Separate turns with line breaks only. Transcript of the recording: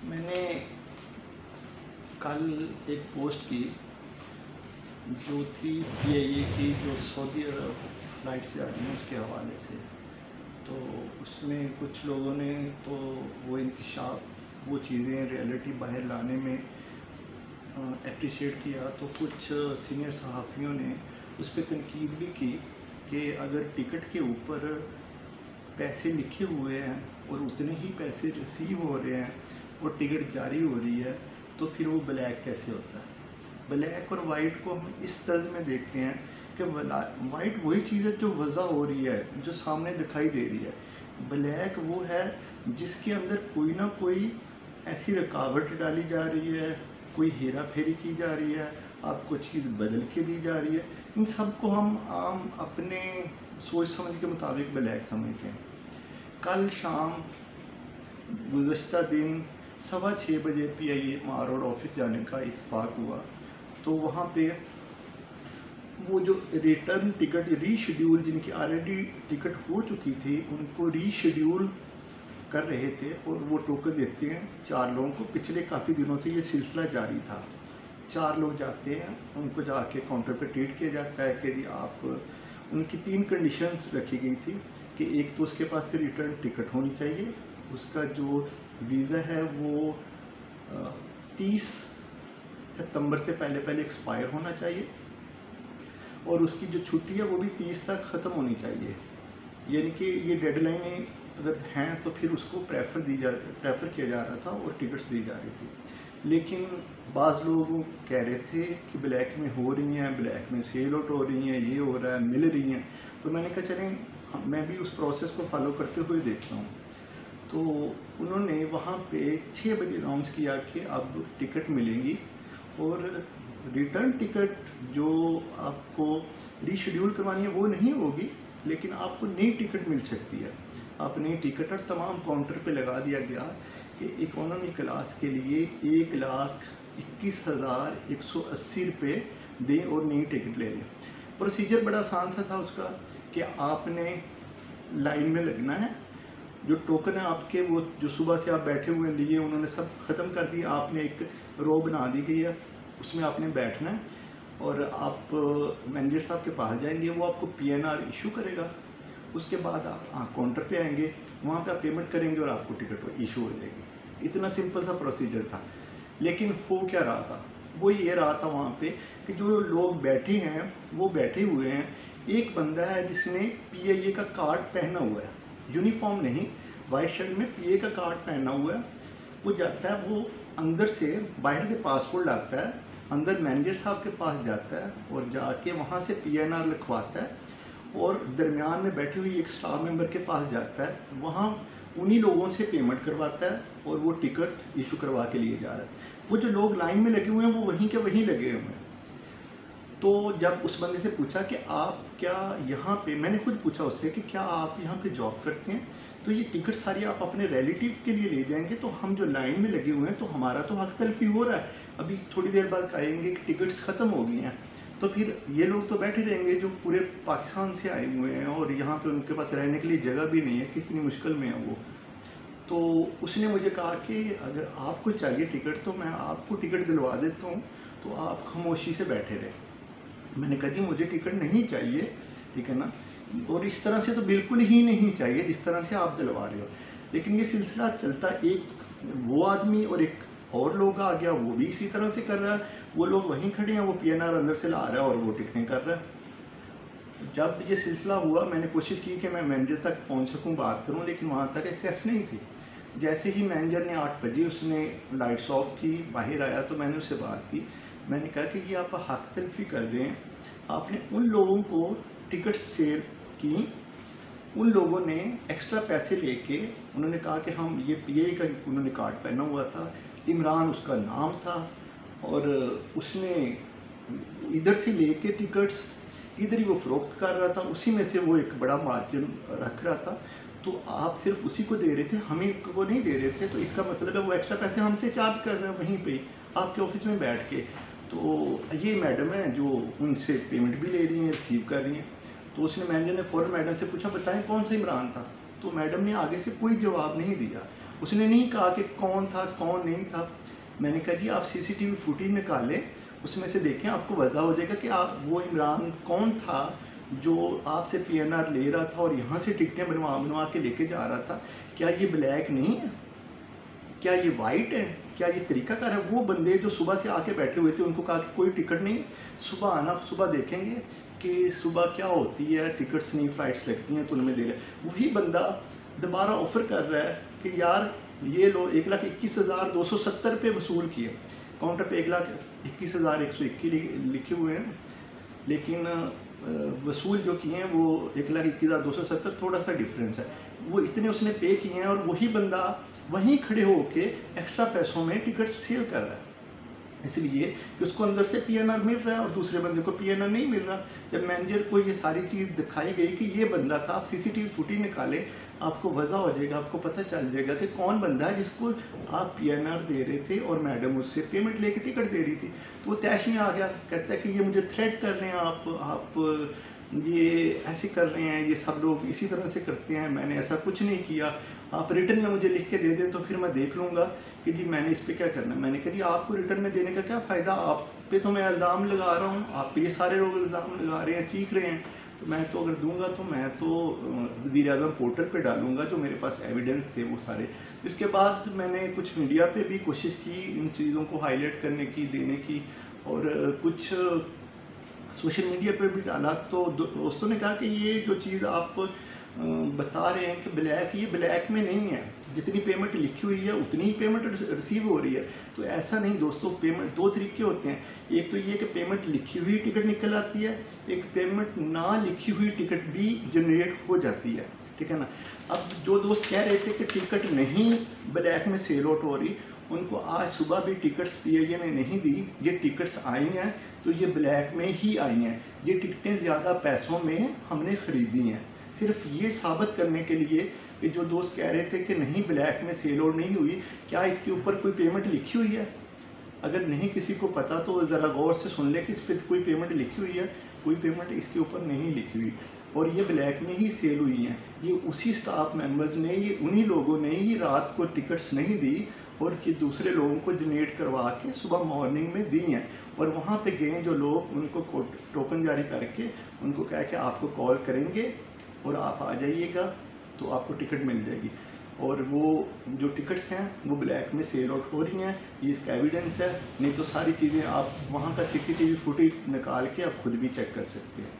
मैंने कल एक पोस्ट की जो थी पीआईए की, जो सऊदी अरब फ्लाइट से आ रही है उसके हवाले से। तो उसमें कुछ लोगों ने तो वो इंकशाफ, वो चीज़ें रियलिटी बाहर लाने में अप्रिशिएट किया। तो कुछ सीनियर सहाफ़ियों ने उस पर तनकीद भी की कि अगर टिकट के ऊपर पैसे लिखे हुए हैं और उतने ही पैसे रिसीव हो रहे हैं और टिकट जारी हो रही है, तो फिर वो ब्लैक कैसे होता है। ब्लैक और वाइट को हम इस तर्ज में देखते हैं कि वाइट वही चीज़ है जो वज़ा हो रही है, जो सामने दिखाई दे रही है। ब्लैक वो है जिसके अंदर कोई ना कोई ऐसी रुकावट डाली जा रही है, कोई हेरा फेरी की जा रही है, आपको चीज़ बदल के दी जा रही है। इन सब को हम आम अपने सोच समझ के मुताबिक ब्लैक समझते हैं। कल शाम गुज़श्ता दिन 6:15 बजे पीआईए मार रोड ऑफिस जाने का इत्तेफाक हुआ। तो वहाँ पे वो जो रिटर्न टिकट रीशेड्यूल, जिनकी ऑलरेडी टिकट हो चुकी थी, उनको रीशेड्यूल कर रहे थे और वो टोकन देते हैं 4 लोगों को। पिछले काफ़ी दिनों से ये सिलसिला जारी था। 4 लोग जाते हैं, उनको जाके काउंटर पे ट्रीट किया जाता है कि जी आप, उनकी 3 कंडीशंस रखी गई थी कि एक तो उसके पास से रिटर्न टिकट होनी चाहिए, उसका जो वीज़ा है वो 30 सितंबर से पहले एक्सपायर होना चाहिए और उसकी जो छुट्टी है वो भी 30 तक ख़त्म होनी चाहिए। यानी कि ये डेडलाइनें अगर हैं तो फिर उसको प्रेफर किया जा रहा था और टिकट्स दी जा रही थी। लेकिन बाज़ लोग कह रहे थे कि ब्लैक में हो रही हैं, ब्लैक में सेल आउट हो रही हैं, ये हो रहा है, मिल रही हैं। तो मैंने कहा चलें मैं भी उस प्रोसेस को फॉलो करते हुए देखता हूँ। तो उन्होंने वहाँ पे 6 बजे अनाउंस किया कि अब टिकट मिलेंगी और रिटर्न टिकट जो आपको रीशेड्यूल करवानी है वो नहीं होगी, लेकिन आपको नई टिकट मिल सकती है। आप नई टिकट और तमाम काउंटर पे लगा दिया गया कि इकोनॉमी क्लास के लिए 1,21,180 रुपये दें और नई टिकट ले लें। प्रोसीजर बड़ा आसान सा था उसका कि आपने लाइन में लगना है, जो टोकन है आपके, वो जो सुबह से आप बैठे हुए लिए उन्होंने सब ख़त्म कर दिया। आपने एक रो बना दी गई है, उसमें आपने बैठना है और आप मैनेजर साहब के पास जाएंगे, वो आपको पीएनआर इशू करेगा। उसके बाद आप काउंटर पे आएंगे, वहाँ पे आप पेमेंट करेंगे और आपको टिकट इशू हो जाएगी। इतना सिंपल सा प्रोसीजर था। लेकिन हो क्या रहा था, वो ये रहा था वहाँ पे कि जो लोग बैठे हैं वो बैठे हुए हैं। एक बंदा है जिसने पीआईए का कार्ड पहना हुआ है, यूनिफॉर्म नहीं, वाइट शर्ट में पीए का कार्ड पहना हुआ है। वो जाता है, वो अंदर से बाहर से पासपोर्ट लाता है, अंदर मैनेजर साहब के पास जाता है और जाके वहाँ से पीएनआर लिखवाता है और दरमियान में बैठी हुई एक स्टाफ मेंबर के पास जाता है, वहाँ उन्हीं लोगों से पेमेंट करवाता है और वो टिकट इशू करवा के लिए जा रहा है। वो जो लोग लाइन में लगे हुए हैं वो वहीं के वहीं लगे हुए हैं। तो जब उस बंदे से पूछा कि आप क्या यहाँ पे, मैंने खुद पूछा उससे कि क्या आप यहाँ पे जॉब करते हैं, तो ये टिकट सारी आप अपने रिलेटिव के लिए ले जाएंगे, तो हम जो लाइन में लगे हुए हैं तो हमारा तो हक तलफी हो रहा है। अभी थोड़ी देर बाद कहेंगे कि टिकट्स ख़त्म हो गई हैं, तो फिर ये लोग तो बैठे रहेंगे जो पूरे पाकिस्तान से आए हुए हैं और यहाँ पे उनके पास रहने के लिए जगह भी नहीं है, कितनी मुश्किल में है वो। तो उसने मुझे कहा कि अगर आपको चाहिए टिकट तो मैं आपको टिकट दिलवा देता हूँ, तो आप खामोशी से बैठे रहे। मैंने कहा जी मुझे टिकट नहीं चाहिए, ठीक है ना, और इस तरह से तो बिल्कुल ही नहीं चाहिए जिस तरह से आप दिलवा रहे हो। लेकिन ये सिलसिला चलता, एक वो आदमी और एक और लोग आ गया, वो भी इसी तरह से कर रहा है। वो लोग वहीं खड़े हैं, वो पीएनआर अंदर से ला रहा है और वो टिकटें कर रहा है। जब ये सिलसिला हुआ मैंने कोशिश की कि मैं मैनेजर तक पहुंच सकूं, बात करूं, लेकिन वहां तक एक्सेस नहीं थी। जैसे ही मैनेजर ने 8 बजे उसने लाइट्स ऑफ की, बाहर आया, तो मैंने उससे बात की। मैंने कहा कि ये आप हक तलफी कर रहे हैं, आपने उन लोगों को टिकट सेल की, उन लोगों ने एक्स्ट्रा पैसे लेके, उन्होंने कहा कि हम ये पीए का, उन्होंने कार्ड पहना हुआ था, इमरान उसका नाम था, और उसने इधर से लेके टिकट्स इधर ही वो फ़रोख्त कर रहा था, उसी में से वो एक बड़ा मार्जिन रख रहा था। तो आप सिर्फ उसी को दे रहे थे, हमें को नहीं दे रहे थे, तो इसका मतलब है वो एक्स्ट्रा पैसे हमसे चार्ज कर रहे हैं वहीं पे आपके ऑफिस में बैठ के। तो ये मैडम है जो उनसे पेमेंट भी ले रही हैं, रिसीव कर रही हैं। तो उसने, मैनेजर ने फ़ौरन मैडम से पूछा बताएं कौन सा इमरान था, तो मैडम ने आगे से कोई जवाब नहीं दिया। उसने नहीं कहा कि कौन था कौन नहीं था। मैंने कहा जी आप सीसीटीवी फुटेज निकालें, उसमें से देखें, आपको वजह हो जाएगा कि आप वो इमरान कौन था जो आपसे पीएनआर ले रहा था और यहाँ से टिकटें बनवा बनवा के लेके जा रहा था। क्या ये ब्लैक नहीं है, क्या ये वाइट है, क्या ये तरीकाकार है? वो बंदे जो सुबह से आके बैठे हुए थे उनको कहा कि कोई टिकट नहीं, सुबह आना, सुबह देखेंगे कि सुबह क्या होती है, टिकट्स नहीं, फ्लाइट्स लगती हैं तो उनमें दे रहे हैं। वही बंदा दोबारा ऑफ़र कर रहा है कि यार ये लो 1,21,270 रुपये वसूल किए, काउंटर पे 1,21,121 लिखे हुए हैं, लेकिन वसूल जो किए हैं वो 1,21,270, थोड़ा सा डिफरेंस है। वो इतने उसने पे किए हैं और वही बंदा वहीं खड़े होके एक्स्ट्रा पैसों में टिकट सेल कर रहा है, इसलिए कि उसको अंदर से पीएनआर मिल रहा है और दूसरे बंदे को पीएनआर नहीं मिल रहा। जब मैनेजर को ये सारी चीज़ दिखाई गई कि ये बंदा था, आप सीसीटीवी फुटेज निकालें, आपको वजह हो जाएगा, आपको पता चल जाएगा कि कौन बंदा है जिसको आप पीएनआर दे रहे थे और मैडम उससे पेमेंट लेके टिकट दे रही थी। तो वो तैश में आ गया, कहता है कि ये मुझे थ्रेट कर रहे हैं, आप ये ऐसे कर रहे हैं, ये सब लोग इसी तरह से करते हैं, मैंने ऐसा कुछ नहीं किया, आप रिटर्न में मुझे लिख के दे दें तो फिर मैं देख लूँगा कि जी मैंने इस पर क्या करना है। मैंने कहा जी आपको रिटर्न में देने का क्या फ़ायदा, आप पे तो मैं इल्ज़ाम लगा रहा हूँ, आप पे ये सारे लोग इल्ज़ाम लगा रहे हैं, चीख रहे हैं, तो मैं तो अगर दूंगा तो मैं तो वज़ीर-ए-आज़म पोर्टल पे डालूंगा, जो मेरे पास एविडेंस थे वो सारे। इसके बाद मैंने कुछ मीडिया पे भी कोशिश की इन चीज़ों को हाईलाइट करने की, देने की, और कुछ सोशल मीडिया पर भी डाला। तो दोस्तों ने कहा कि ये जो चीज़ आप बता रहे हैं कि ब्लैक, ये ब्लैक में नहीं है, जितनी पेमेंट लिखी हुई है उतनी ही पेमेंट रिसीव हो रही है। तो ऐसा नहीं दोस्तों, पेमेंट दो तरीके होते हैं, एक तो ये कि पेमेंट लिखी हुई टिकट निकल आती है, एक पेमेंट ना लिखी हुई टिकट भी जनरेट हो जाती है, ठीक है ना। अब जो दोस्त कह रहे थे कि टिकट नहीं ब्लैक में सेल आउट हो रही, उनको आज सुबह भी टिकट्स पीएए ने नहीं दी, ये टिकट्स आई हैं तो ये ब्लैक में ही आई हैं, ये टिकटें ज़्यादा पैसों में हमने ख़रीदी हैं। सिर्फ ये साबित करने के लिए कि जो दोस्त कह रहे थे कि नहीं ब्लैक में सेल आउट नहीं हुई, क्या इसके ऊपर कोई पेमेंट लिखी हुई है? अगर नहीं किसी को पता तो ज़रा गौर से सुन ले कि इस पर कोई पेमेंट लिखी हुई है, कोई पेमेंट इसके ऊपर नहीं लिखी हुई, और ये ब्लैक में ही सेल हुई हैं। ये उसी स्टाफ मेंबर्स ने, ये उन्हीं लोगों ने ही रात को टिकट्स नहीं दी और कि दूसरे लोगों को जनरेट करवा के सुबह मॉर्निंग में दी हैं, और वहाँ पे गए जो लोग, उनको टोकन जारी करके उनको कहा कि आपको कॉल करेंगे और आप आ जाइएगा तो आपको टिकट मिल जाएगी। और वो जो टिकट्स हैं वो ब्लैक में सेल आउट हो रही हैं, ये इसका एविडेंस है। नहीं तो सारी चीज़ें आप वहाँ का सीसीटीवी फुटेज निकाल के आप खुद भी चेक कर सकते हैं।